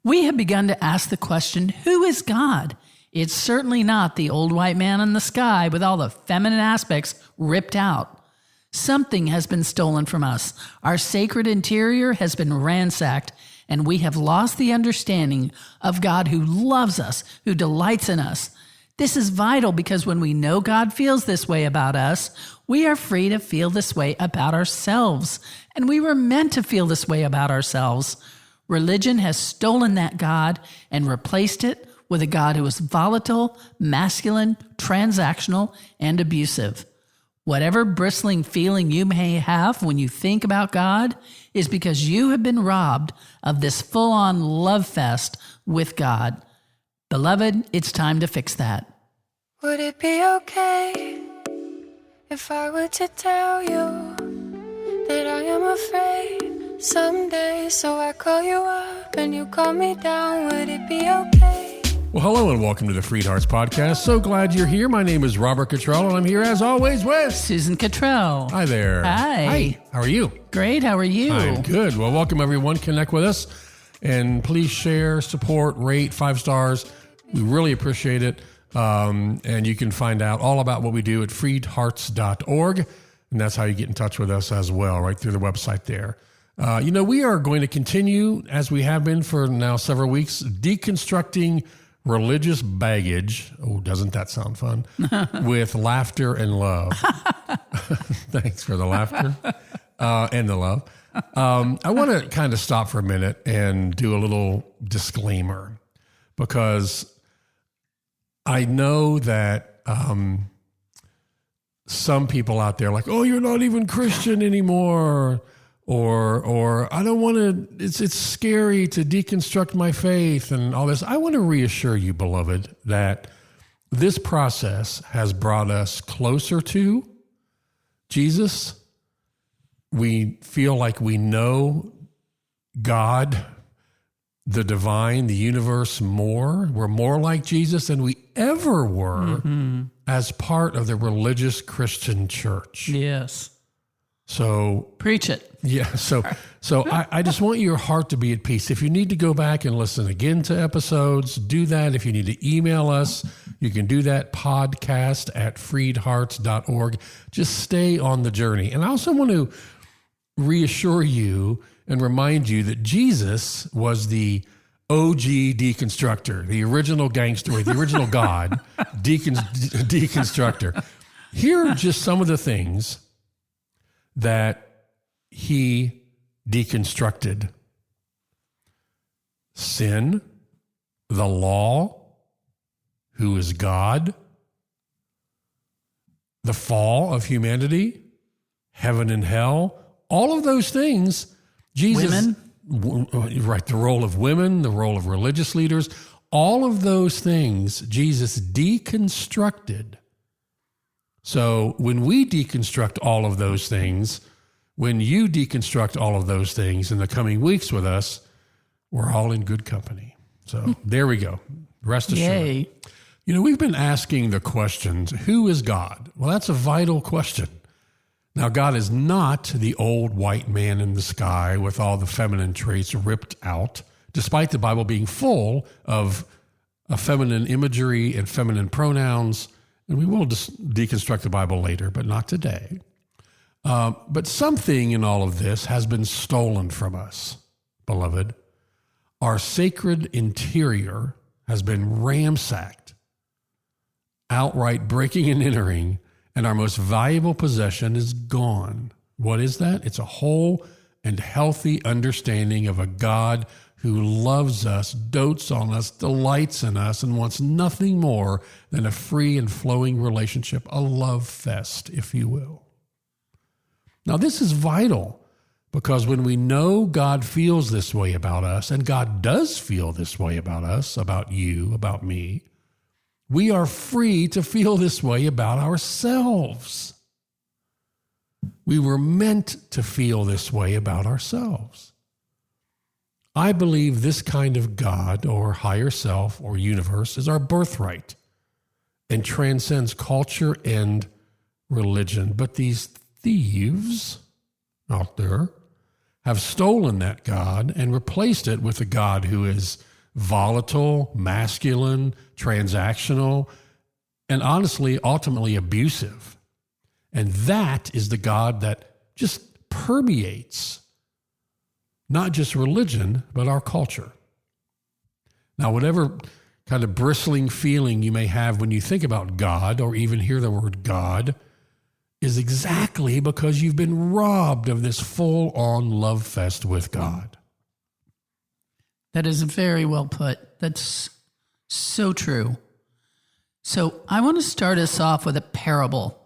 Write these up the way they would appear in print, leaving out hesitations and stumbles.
We have begun to ask the question, who is God? It's certainly not the old white man in the sky with all the feminine aspects ripped out. Something has been stolen from us. Our sacred interior has been ransacked, and we have lost the understanding of God who loves us, who delights in us. This is vital because when we know God feels this way about us, we are free to feel this way about ourselves. And we were meant to feel this way about ourselves. Religion has stolen that God and replaced it with a God who is volatile, masculine, transactional, and abusive. Whatever bristling feeling you may have when you think about God is because you have been robbed of this full-on love fest with God. Beloved, it's time to fix that. Would it be okay if I were to tell you that I am afraid someday, so I call you up and you call me down? Would it be okay? Well, hello and welcome to the FreedHearts podcast. So glad you're here. My name is Robert Cottrell, and I'm here as always with Susan Cottrell. Hi there. Hi. How are you? Great. How are you? I'm good. Well, welcome everyone. Connect with us and please share, support, rate 5 stars. We really appreciate it. And you can find out all about what we do at freedhearts.org. And that's how you get in touch with us as well, right through the website there. We are going to continue, as we have been for now several weeks, deconstructing religious baggage. Oh, doesn't that sound fun? With laughter and love. Thanks for the laughter and the love. I want to kind of stop for a minute and do a little disclaimer, because I know that some people out there are like, oh, you're not even Christian anymore. Or I don't want to, it's scary to deconstruct my faith and all this. I want to reassure you, beloved, that this process has brought us closer to Jesus. We feel like we know God, the divine, the universe more. We're more like Jesus than we ever were as part of the religious Christian church. Yes. So preach it. Yeah. So I just want your heart to be at peace. If you need to go back and listen again to episodes, do that. If you need to email us, you can do that, podcast@freedhearts.org. Just stay on the journey. And I also want to reassure you and remind you that Jesus was the OG deconstructor, the original gangster, the original God, deconstructor. Here are just some of the things that he deconstructed: sin, the law, who is God, the fall of humanity, heaven and hell, all of those things. Jesus, women. Right, the role of women, the role of religious leaders, all of those things Jesus deconstructed. So when we deconstruct all of those things, when you deconstruct all of those things in the coming weeks with us, we're all in good company. So there we go. Rest assured. Yay. We've been asking the questions, who is God? Well, that's a vital question. Now, God is not the old white man in the sky with all the feminine traits ripped out, despite the Bible being full of feminine imagery and feminine pronouns. And we will just deconstruct the Bible later, but not today. But something in all of this has been stolen from us, beloved. Our sacred interior has been ransacked, outright breaking and entering, and our most valuable possession is gone. What is that? It's a whole and healthy understanding of a God who loves us, dotes on us, delights in us, and wants nothing more than a free and flowing relationship, a love fest, if you will. Now, this is vital, because when we know God feels this way about us, and God does feel this way about us, about you, about me, we are free to feel this way about ourselves. We were meant to feel this way about ourselves. I believe this kind of God or higher self or universe is our birthright and transcends culture and religion. But these thieves out there have stolen that God and replaced it with a God who is volatile, masculine, transactional, and honestly, ultimately abusive. And that is the God that just permeates not just religion, but our culture. Now, whatever kind of bristling feeling you may have when you think about God or even hear the word God is exactly because you've been robbed of this full-on love fest with God. That is very well put. That's so true. So I want to start us off with a parable.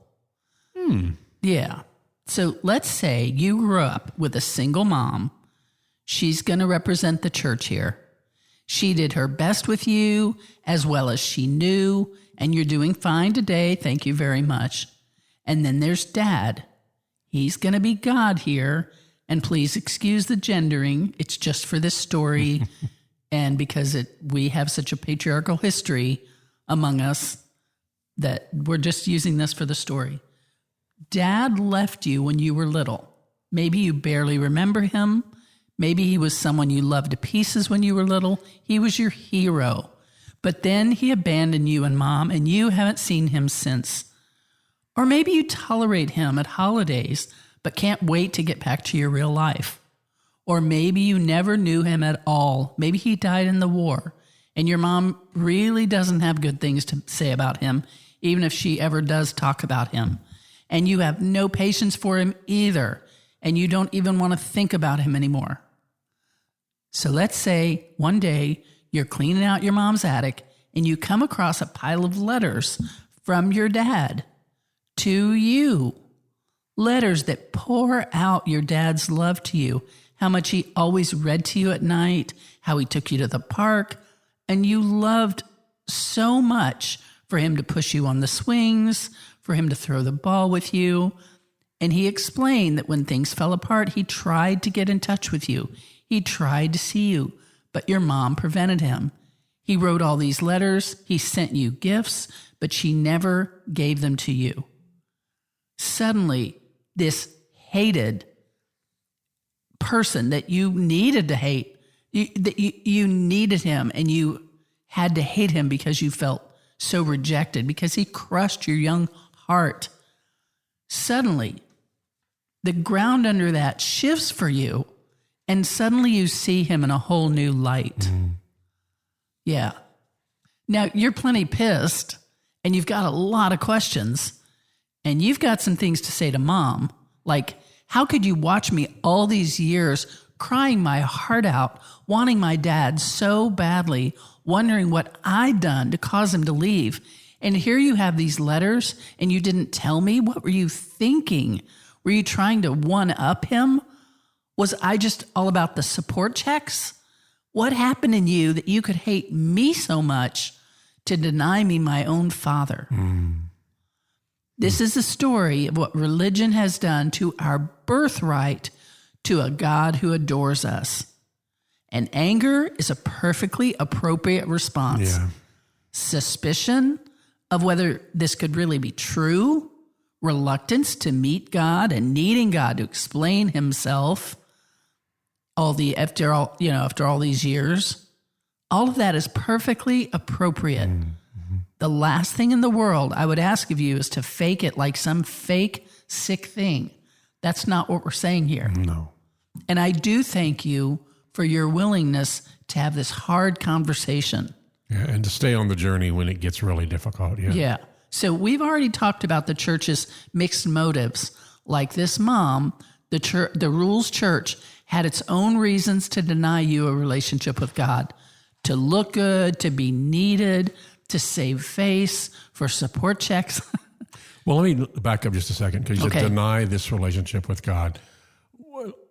Yeah. So let's say you grew up with a single mom. She's going to represent the church here. She did her best with you as well as she knew, and you're doing fine today. Thank you very much. And then there's Dad. He's going to be God here. And please excuse the gendering. It's just for this story. And because we have such a patriarchal history among us that we're just using this for the story. Dad left you when you were little. Maybe you barely remember him. Maybe he was someone you loved to pieces when you were little. He was your hero. But then he abandoned you and Mom, and you haven't seen him since. Or maybe you tolerate him at holidays, but can't wait to get back to your real life. Or maybe you never knew him at all. Maybe he died in the war, and your mom really doesn't have good things to say about him, even if she ever does talk about him. And you have no patience for him either, and you don't even want to think about him anymore. So let's say one day you're cleaning out your mom's attic, and you come across a pile of letters from your dad to you. Letters that pour out your dad's love to you, how much he always read to you at night, how he took you to the park, and you loved so much for him to push you on the swings, for him to throw the ball with you. And he explained that when things fell apart, he tried to get in touch with you. He tried to see you, but your mom prevented him. He wrote all these letters. He sent you gifts, but she never gave them to you. Suddenly, this hated person that you needed to hate, you needed him, and you had to hate him because you felt so rejected, because he crushed your young heart. Suddenly, the ground under that shifts for you, and suddenly you see him in a whole new light. Yeah. Now, you're plenty pissed, and you've got a lot of questions, and you've got some things to say to Mom, like, how could you watch me all these years crying my heart out, wanting my dad so badly, wondering what I'd done to cause him to leave? And here you have these letters, and you didn't tell me? What were you thinking? Were you trying to one-up him? Was I just all about the support checks? What happened in you that you could hate me so much to deny me my own father? This is a story of what religion has done to our birthright to a God who adores us. And anger is a perfectly appropriate response. Yeah. Suspicion of whether this could really be true, reluctance to meet God and needing God to explain himself after all these years, all of that is perfectly appropriate. The last thing in the world I would ask of you is to fake it like some fake sick thing. That's not what we're saying here. No. And I do thank you for your willingness to have this hard conversation. Yeah, and to stay on the journey when it gets really difficult. Yeah. Yeah. So we've already talked about the church's mixed motives. Like this mom, the Rules Church had its own reasons to deny you a relationship with God, to look good, to be needed, to save face, for support checks. Well, let me back up just a second, because you deny this relationship with God.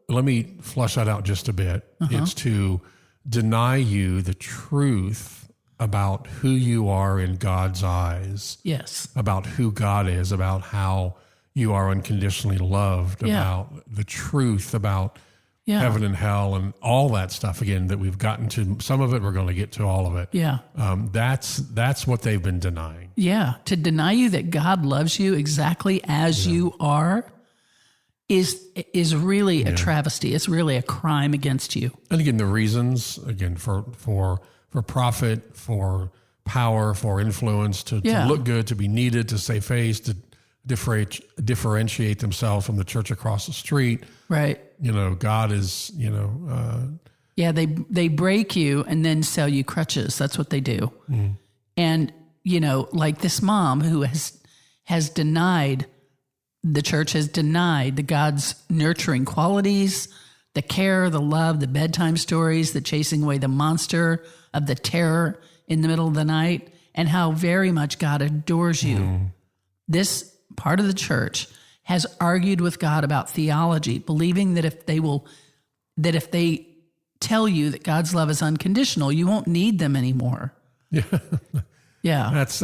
Let me flush that out just a bit. It's to deny you the truth about who you are in God's eyes. Yes. About who God is, about how you are unconditionally loved, about the truth about heaven and hell and all that stuff, again, that we've gotten to. Some of it, we're going to get to all of it. Yeah. That's what they've been denying. Yeah. To deny you that God loves you exactly as you are is really a travesty. It's really a crime against you. And again, the reasons, again, for profit, for power, for influence, to look good, to be needed, to save face, to differentiate themselves from the church across the street. Right. God is, they break you and then sell you crutches. That's what they do. Mm. And, like this mom who has denied, the church has denied the God's nurturing qualities, the care, the love, the bedtime stories, the chasing away the monster of the terror in the middle of the night, and how very much God adores you. Mm. This part of the church has argued with God about theology, believing that if they tell you that God's love is unconditional, you won't need them anymore. Yeah. Yeah. That's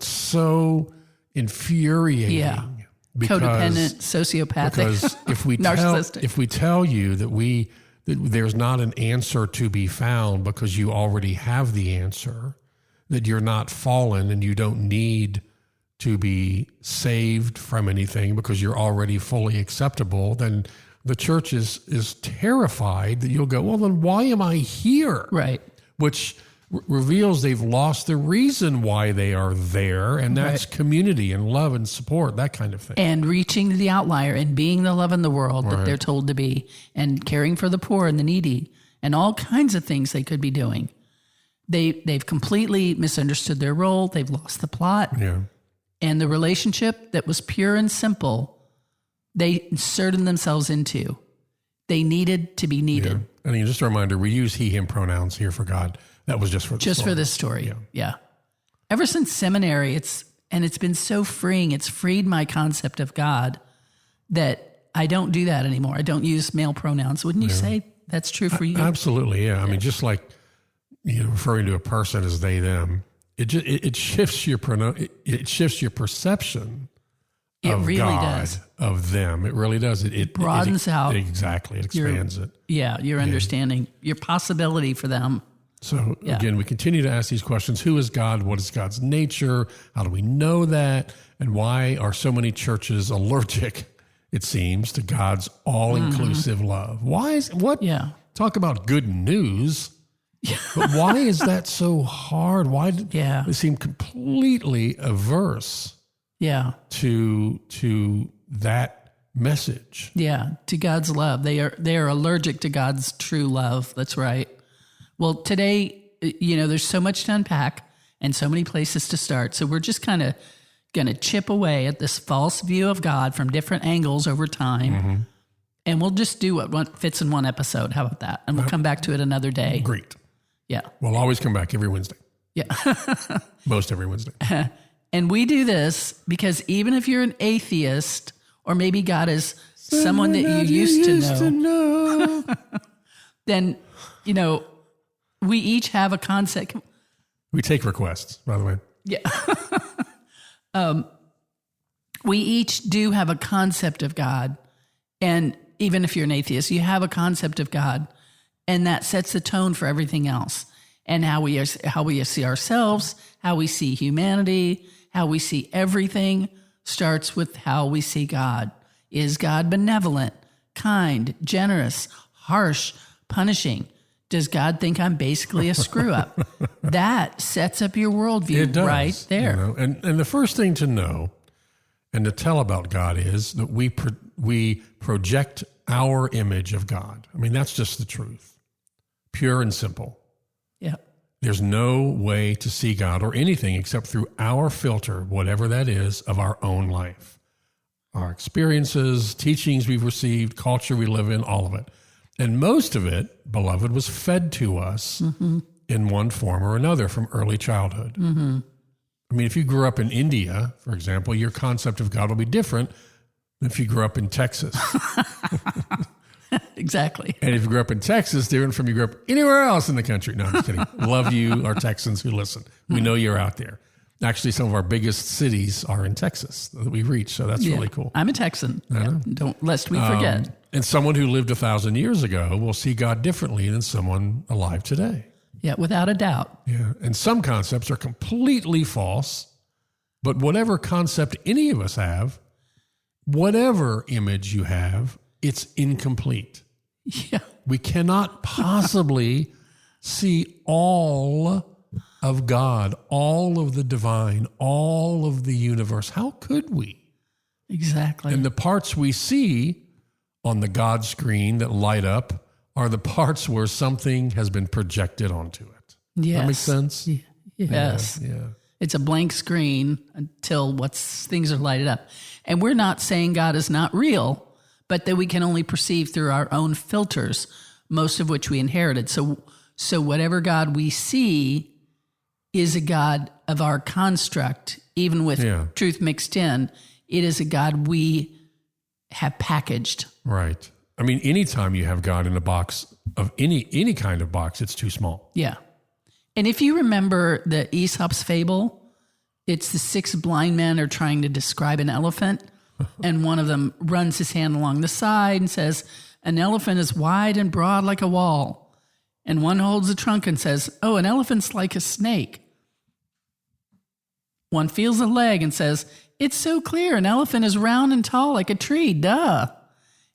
so infuriating. Yeah. Codependent, sociopathic, because if we tell you that there's not an answer to be found because you already have the answer, that you're not fallen and you don't need to be saved from anything because you're already fully acceptable, then the church is terrified that you'll go, well, then why am I here? Right. Which reveals they've lost the reason why they are there, and that's community and love and support, that kind of thing. And reaching the outlier and being the love in the world that they're told to be, and caring for the poor and the needy, and all kinds of things they could be doing. They've completely misunderstood their role. They've lost the plot. Yeah. And the relationship that was pure and simple, they inserted themselves into. They needed to be needed. Yeah. And just a reminder, we use he, him pronouns here for God. That was just for this story. Yeah. Ever since seminary, it's been so freeing. It's freed my concept of God that I don't do that anymore. I don't use male pronouns. Wouldn't you say that's true for you? Absolutely. Yeah. I mean, just like, referring to a person as they, them, it shifts your perception of really God, does. of them. It really does. It broadens out. Exactly. It expands it. Yeah. Your understanding, your possibility for them. So again, we continue to ask these questions. Who is God? What is God's nature? How do we know that? And why are so many churches allergic, it seems, to God's all-inclusive love? Talk about good news. But why is that so hard? Why do they seem completely averse to that message? Yeah, to God's love. They are allergic to God's true love. That's right. Well, today, there's so much to unpack and so many places to start. So we're just kind of going to chip away at this false view of God from different angles over time. Mm-hmm. And we'll just do what fits in one episode. How about that? And we'll come back to it another day. Great. Yeah. We'll always come back every Wednesday. Yeah. Most every Wednesday. And we do this because even if you're an atheist, or maybe God is someone that you used to know. Then, we each have a concept. We take requests, by the way. Yeah. We each do have a concept of God. And even if you're an atheist, you have a concept of God. And that sets the tone for everything else. And how we see ourselves, how we see humanity, how we see everything starts with how we see God. Is God benevolent, kind, generous, harsh, punishing? Does God think I'm basically a screw-up? That sets up your worldview right there. And the first thing to know and to tell about God is that we project our image of God. I mean, that's just the truth. Pure and simple. Yeah. There's no way to see God or anything except through our filter, whatever that is, of our own life. Our experiences, teachings we've received, culture we live in, all of it. And most of it, beloved, was fed to us in one form or another from early childhood. Mm-hmm. I mean, if you grew up in India, for example, your concept of God will be different than if you grew up in Texas. Exactly. And if you grew up in Texas, different from you grew up anywhere else in the country. No, I'm just kidding. Love you, our Texans who listen. We know you're out there. Actually, some of our biggest cities are in Texas that we reach, so that's really cool. I'm a Texan. Lest we forget. And someone who lived 1,000 years ago will see God differently than someone alive today. Yeah, without a doubt. Yeah, and some concepts are completely false, but whatever concept any of us have, whatever image you have, it's incomplete. Yeah. We cannot possibly see all of God, all of the divine, all of the universe. How could we? Exactly. And the parts we see on the God screen that light up are the parts where something has been projected onto it. Yes. That makes sense? Yes. Yeah. It's a blank screen until things are lighted up. And we're not saying God is not real, but that we can only perceive through our own filters, most of which we inherited. So whatever God we see is a God of our construct, even with truth mixed in. It is a God we have packaged. Right. I mean, anytime you have God in a box of any kind of box, it's too small. Yeah. And if you remember the Aesop's fable, it's the 6 blind men are trying to describe an elephant, and one of them runs his hand along the side and says, an elephant is wide and broad like a wall. And one holds the trunk and says, oh, an elephant's like a snake. One feels a leg and says, it's so clear, an elephant is round and tall like a tree, duh.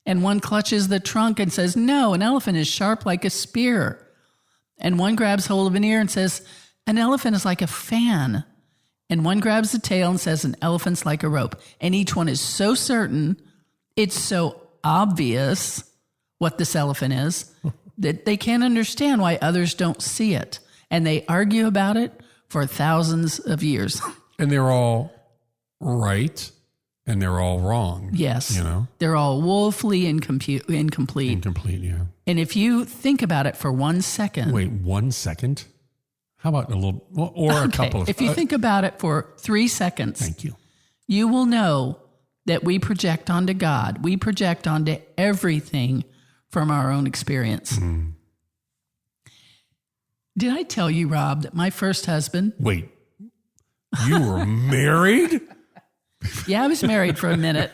And one clutches the trunk and says, no, an elephant is sharp like a spear. And one grabs hold of an ear and says, an elephant is like a fan. And one grabs the tail and says, an elephant's like a rope. And each one is so certain, it's so obvious what this elephant is, that they can't understand why others don't see it. And they argue about it for thousands of years. And they're all right and they're all wrong. Yes. You know? They're all woefully incomplete. Incomplete, yeah. And if you think about it for 1 second. Wait, 1 second? How about a little, or a couple of... If you think about it for 3 seconds. Thank you. You will know that we project onto God. We project onto everything from our own experience. Mm. Did I tell you, Rob, that my first husband... Wait, you were married? Yeah, I was married for a minute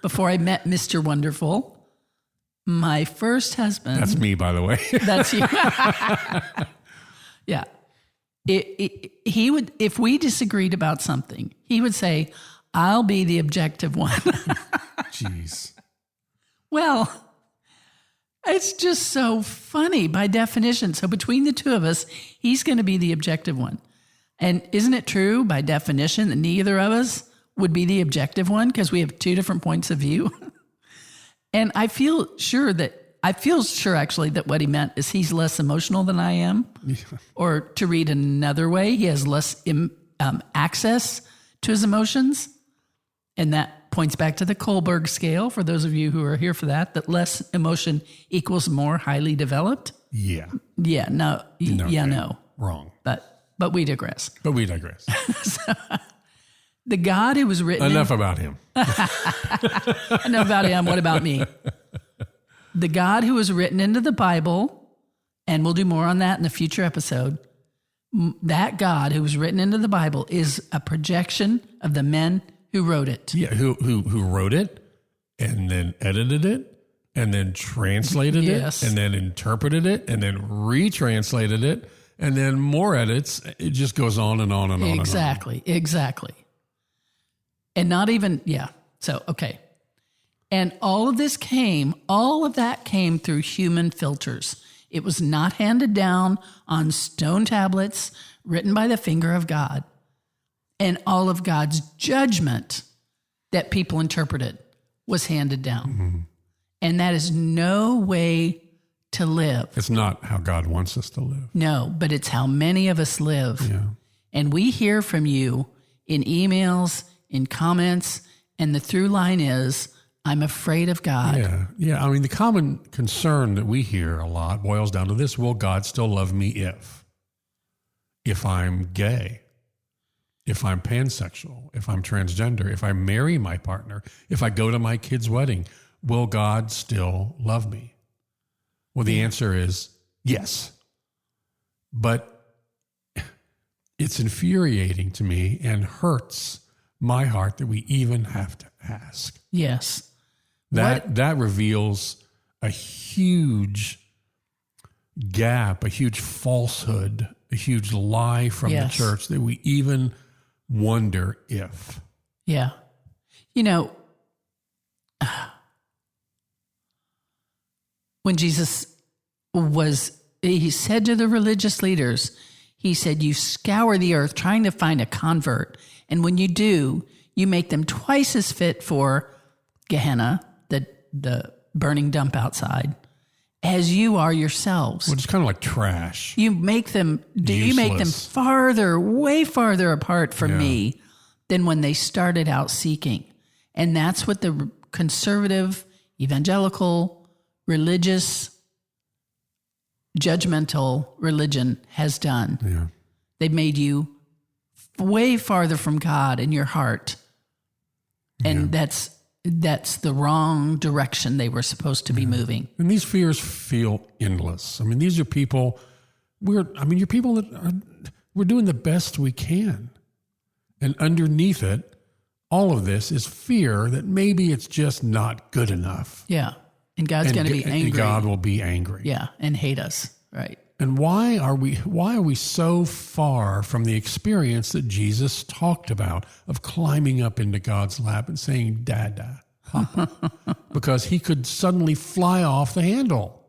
before I met Mr. Wonderful. My first husband... That's me, by the way. That's you. Yeah. He would, if we disagreed about something, he would say, I'll be the objective one. Jeez. Well, it's just so funny by definition. So between the two of us, he's going to be the objective one. And isn't it true by definition that neither of us would be the objective one because we have 2 different points of view? And I feel sure actually that what he meant is he's less emotional than I am. Yeah. Or to read another way, he has less access to his emotions. And that points back to the Kohlberg scale, for those of you who are here for that less emotion equals more highly developed. Yeah. Yeah, no. No. Wrong. But we digress. So, the God who was written... Enough about him. Enough about him. What about me? The God who was written into the Bible, and we'll do more on that in a future episode, that God who was written into the Bible is a projection of the men who wrote it. Yeah, who wrote it and then edited it and then translated Yes. it and then interpreted it and then retranslated it and then more edits. It just goes on and on and on. Exactly. And not even, yeah. So, okay. And all of that came through human filters. It was not handed down on stone tablets written by the finger of God. And all of God's judgment that people interpreted was handed down. Mm-hmm. And that is no way to live. It's not how God wants us to live. No, but it's how many of us live. Yeah. And we hear from you in emails, in comments, and the through line is, I'm afraid of God. Yeah. I mean, the common concern that we hear a lot boils down to this: will God still love me if I'm gay, if I'm pansexual, if I'm transgender, if I marry my partner, if I go to my kid's wedding? Will God still love me? Well, the answer is yes. But it's infuriating to me and hurts my heart that we even have to ask. Yes. That reveals a huge gap, a huge falsehood, a huge lie from the church that we even wonder if. Yeah. You know, when Jesus was he said to the religious leaders, he said, you scour the earth trying to find a convert. And when you do, you make them twice as fit for Gehenna, the burning dump outside, as you are yourselves. Which is kind of like trash. You make them farther, way farther apart from me than when they started out seeking. And that's what the conservative, evangelical, religious, judgmental religion has done. Yeah. They've made you way farther from God in your heart. And that's the wrong direction they were supposed to be moving. And these fears feel endless. I mean, these are people, you're people that we're doing the best we can. And underneath it, all of this is fear that maybe it's just not good enough. Yeah. And God's going to be angry. And God will be angry. Yeah. And hate us. Right. And why are we so far from the experience that Jesus talked about of climbing up into God's lap and saying, Dada, Papa? Because he could suddenly fly off the handle.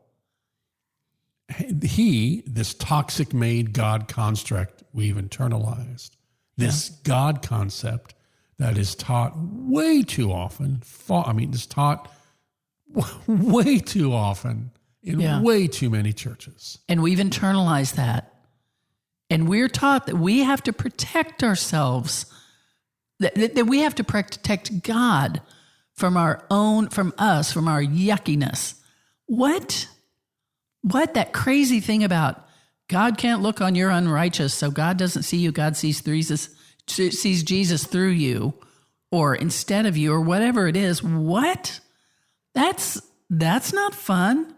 This toxic made God construct we've internalized, this God concept that is taught way too often, is taught way too often in way too many churches. And we've internalized that. And we're taught that we have to protect ourselves, that we have to protect God from our yuckiness. What? That crazy thing about God can't look on your unrighteous, so God doesn't see you. God sees Jesus through you or instead of you or whatever it is. What? That's not fun.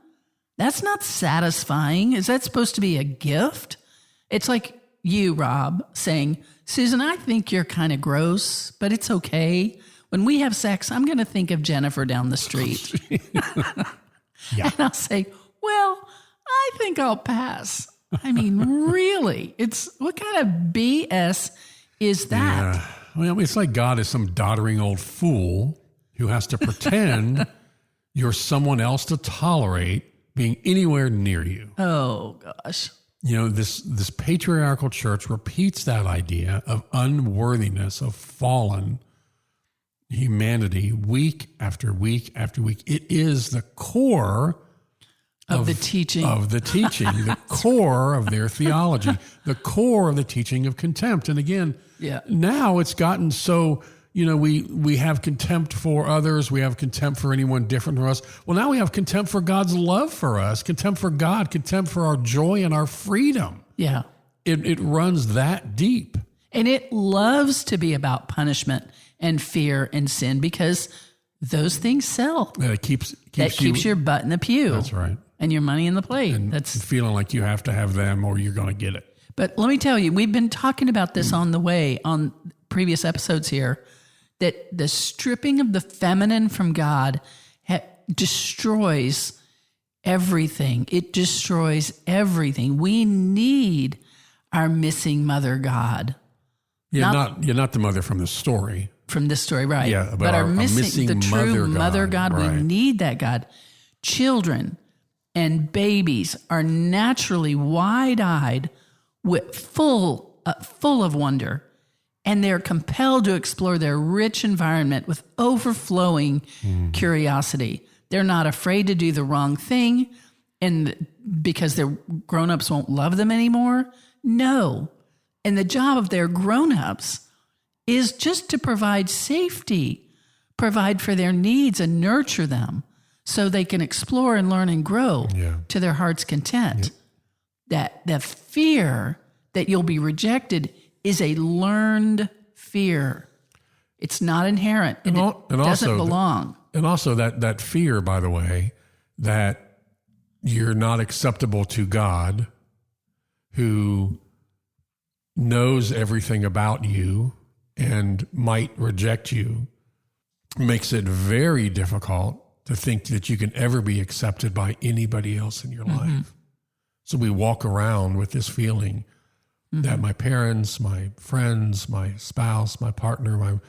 That's not satisfying. Is that supposed to be a gift? It's like you, Rob, saying, Susan, I think you're kind of gross, but it's okay. When we have sex, I'm going to think of Jennifer down the street. Yeah. And I'll say, well, I think I'll pass. I mean, really? What kind of BS is that? Yeah. Well, it's like God is some doddering old fool who has to pretend you're someone else to tolerate being anywhere near you. Oh, gosh. This patriarchal church repeats that idea of unworthiness, of fallen humanity week after week after week. It is the core of the teaching, the core of their theology, the core of the teaching of contempt. And again, now it's gotten so, we have contempt for others. We have contempt for anyone different from us. Well, now we have contempt for God's love for us, contempt for God, contempt for our joy and our freedom. Yeah. It runs that deep. And it loves to be about punishment and fear and sin because those things sell. And it keeps your butt in the pew. That's right. And your money in the plate. And that's feeling like you have to have them or you're going to get it. But let me tell you, we've been talking about this on previous episodes here, that the stripping of the feminine from God destroys everything. It destroys everything. We need our missing mother God. Yeah, you're not the mother from the story. From this story, right. Yeah, but our missing the true mother God. Right. We need that God. Children and babies are naturally wide-eyed, full of wonder, and they're compelled to explore their rich environment with overflowing curiosity. They're not afraid to do the wrong thing, and because their grown-ups won't love them anymore. No. And the job of their grown-ups is just to provide safety, provide for their needs, and nurture them so they can explore and learn and grow to their heart's content. That the fear that you'll be rejected is a learned fear. It's not inherent. It doesn't belong. And also that fear, by the way, that you're not acceptable to God, who knows everything about you and might reject you, makes it very difficult to think that you can ever be accepted by anybody else in your life. So we walk around with this feeling that my parents, my friends, my spouse, my partner,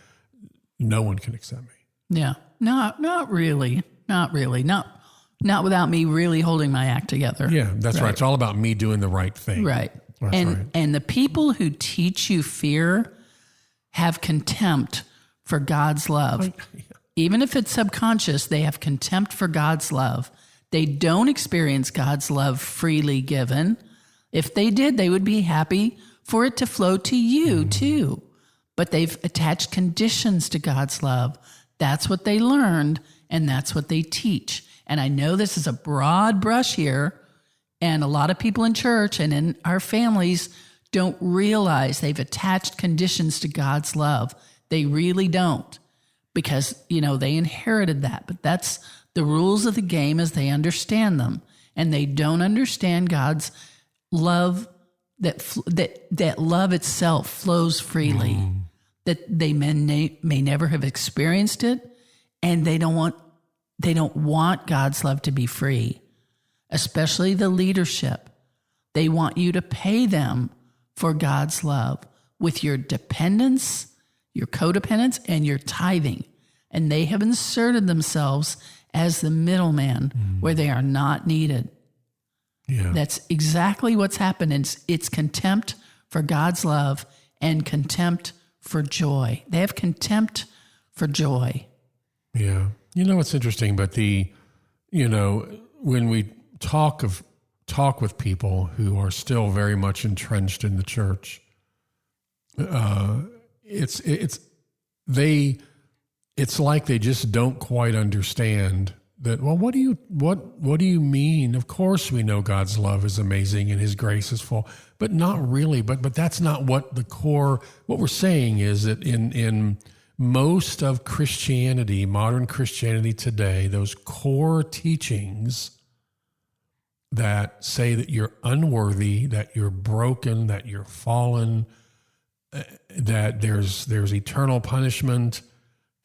no one can accept me. Yeah. Not really. Not Not without me really holding my act together. Yeah, that's right. It's all about me doing the right thing. Right. That's right. And the people who teach you fear have contempt for God's love. Even if it's subconscious, they have contempt for God's love. They don't experience God's love freely given. If they did, they would be happy for it to flow to you too. But they've attached conditions to God's love. That's what they learned, and that's what they teach. And I know this is a broad brush here, and a lot of people in church and in our families don't realize they've attached conditions to God's love. They really don't, because, they inherited that. But that's the rules of the game as they understand them. And they don't understand God's love, that love itself flows freely, that they may never have experienced it, and they don't want God's love to be free, especially the leadership. They want you to pay them for God's love with your dependence, your codependence, and your tithing. And they have inserted themselves as the middleman where they are not needed. Yeah. That's exactly what's happened. It's contempt for God's love and contempt for joy. They have contempt for joy. Yeah. It's interesting, but when we talk with people who are still very much entrenched in the church, it's like they just don't quite understand that. Well, what do you mean? Of course we know God's love is amazing and his grace is full, but not really. But that's not what what we're saying is that in most of Christianity, modern Christianity today, those core teachings that say that you're unworthy, that you're broken, that you're fallen, that there's eternal punishment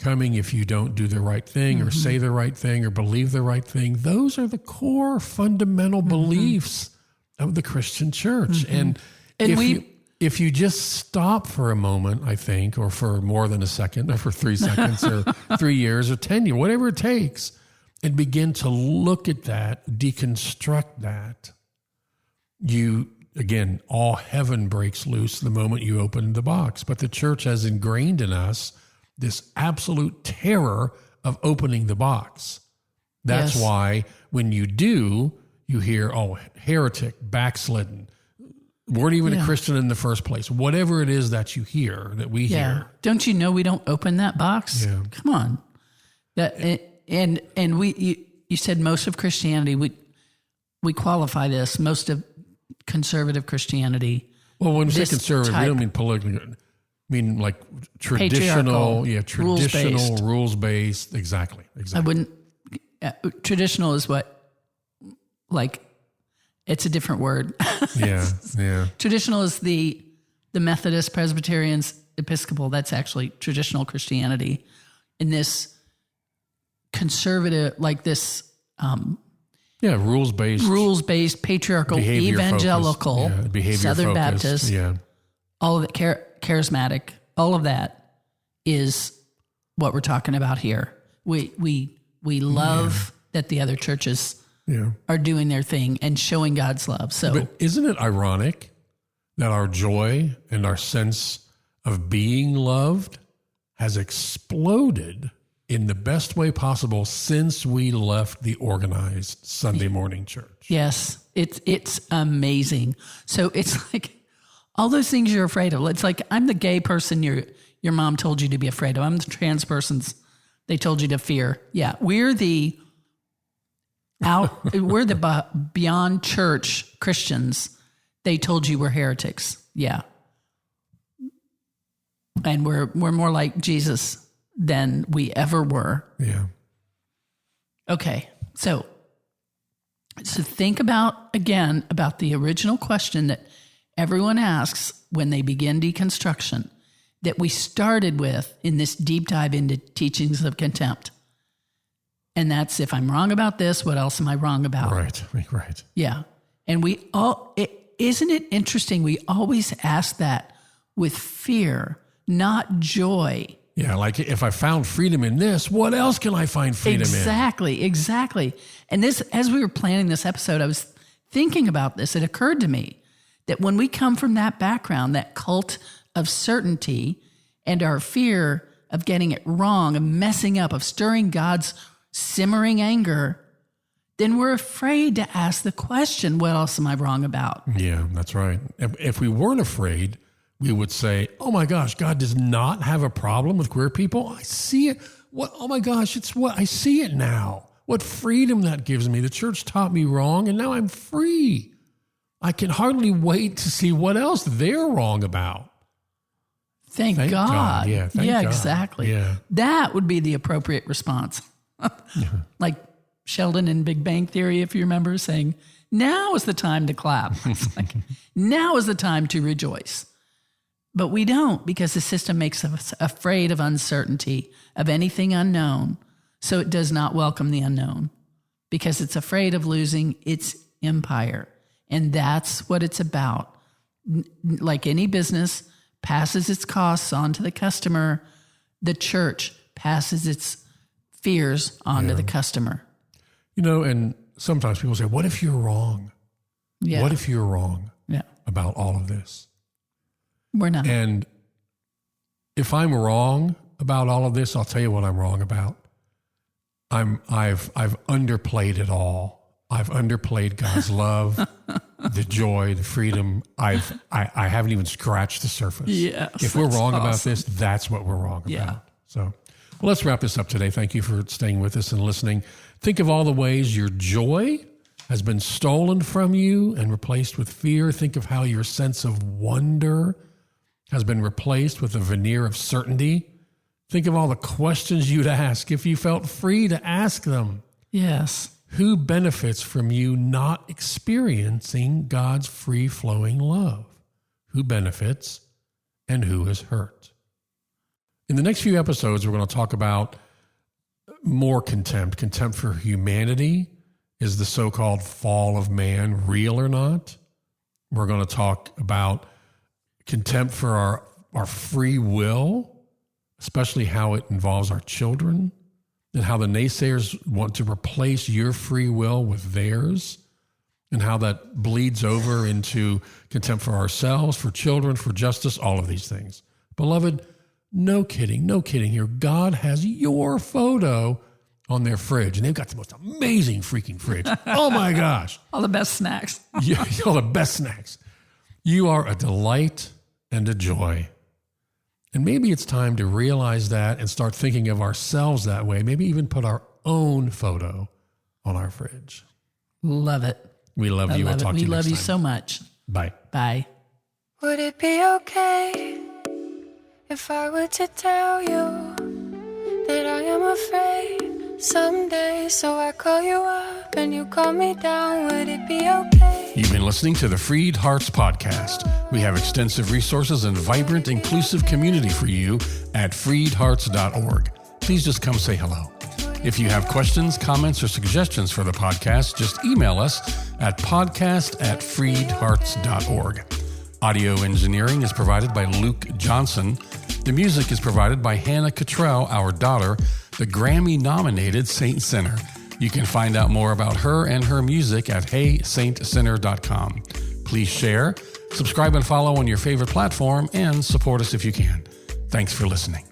coming if you don't do the right thing or say the right thing or believe the right thing. Those are the core fundamental beliefs of the Christian church. And if you just stop for a moment, I think, or for more than a second, or for 3 seconds, or 3 years, or 10 years, whatever it takes, and begin to look at that, deconstruct that, again, all heaven breaks loose the moment you open the box. But the church has ingrained in us this absolute terror of opening the box. That's why when you do, you hear, heretic, backslidden, weren't even a Christian in the first place. Whatever it is that you hear, that we hear. Don't you know we don't open that box? Yeah. Come on. You said most of Christianity, we qualify this, most of conservative Christianity. Well, when we say conservative, we don't mean politically. I mean like traditional, rules-based. Exactly. I wouldn't, traditional is what, like, it's a different word. Yeah. Traditional is the Methodist, Presbyterians, Episcopal. That's actually traditional Christianity. In this conservative, like this, rules-based, patriarchal, evangelical, Southern Baptist, all of it, charismatic, all of that is what we're talking about here. We love that the other churches are doing their thing and showing God's love. So, but isn't it ironic that our joy and our sense of being loved has exploded in the best way possible since we left the organized Sunday morning church? Yes, it's amazing. So it's like all those things you're afraid of. It's like, I'm the gay person your mom told you to be afraid of. I'm the trans persons they told you to fear. Yeah, we're the beyond church Christians. They told you we're heretics. Yeah. And we're more like Jesus than we ever were. Yeah. Okay. So think about the original question that everyone asks when they begin deconstruction, that we started with in this deep dive into teachings of contempt. And that's, if I'm wrong about this, what else am I wrong about? Right. Yeah. And isn't it interesting? We always ask that with fear, not joy. Yeah, like if I found freedom in this, what else can I find freedom in? Exactly. And this, as we were planning this episode, I was thinking about this. It occurred to me that when we come from that background, that cult of certainty and our fear of getting it wrong, of messing up, of stirring God's simmering anger, then we're afraid to ask the question, what else am I wrong about? Yeah, that's right. If we weren't afraid, we would say, oh my gosh, God does not have a problem with queer people. I see it. What? Oh my gosh, I see it now. What freedom that gives me. The church taught me wrong, and now I'm free. I can hardly wait to see what else they're wrong about. Thank God. Yeah, thank God. Exactly. Yeah. That would be the appropriate response. Like Sheldon in Big Bang Theory, if you remember, saying, now is the time to clap. It's like, now is the time to rejoice. But we don't, because the system makes us afraid of uncertainty, of anything unknown. So it does not welcome the unknown because it's afraid of losing its empire. And that's what it's about. Like any business passes its costs on to the customer, the church passes its fears on to the customer. You know, and sometimes people say, what if you're wrong? Yeah. What if you're wrong about all of this? We're not. And if I'm wrong about all of this, I'll tell you what I'm wrong about. I've underplayed it all. I've underplayed God's love, the joy, the freedom. I haven't even scratched the surface. Yes, if we're wrong awesome. about this, that's what we're wrong Yeah. about. So, well, let's wrap this up today. Thank you for staying with us and listening. Think of all the ways your joy has been stolen from you and replaced with fear. Think of how your sense of wonder has been replaced with a veneer of certainty. Think of all the questions you'd ask if you felt free to ask them. Yes. Who benefits from you not experiencing God's free-flowing love? Who benefits and who is hurt? In the next few episodes, we're going to talk about more contempt. Contempt for humanity. Is the so-called fall of man real or not? We're going to talk about contempt for our free will, especially how it involves our children, and how the naysayers want to replace your free will with theirs, and how that bleeds over into contempt for ourselves, for children, for justice, all of these things. Beloved, no kidding here. God has your photo on their fridge, and they've got the most amazing freaking fridge. Oh my gosh. All the best snacks. Yeah, all the best snacks. You are a delight and a joy. And maybe it's time to realize that and start thinking of ourselves that way. Maybe even put our own photo on our fridge. Love it. We love you. We'll talk to you next time. We love you so much. Bye. Bye. Would it be okay if I were to tell you that I am afraid someday? So I call you up and you call me down. Would it be okay? You've been listening to the FreedHearts podcast. We have extensive resources and vibrant, inclusive community for you at freedhearts.org. Please just come say hello. If you have questions, comments, or suggestions for the podcast, just email us at podcast@freedhearts.org. Audio engineering is provided by Luke Johnson. The music is provided by Hannah Cottrell, our daughter, the Grammy-nominated Saint Sinner. You can find out more about her and her music at heysaintsinner.com. Please share, subscribe and follow on your favorite platform, and support us if you can. Thanks for listening.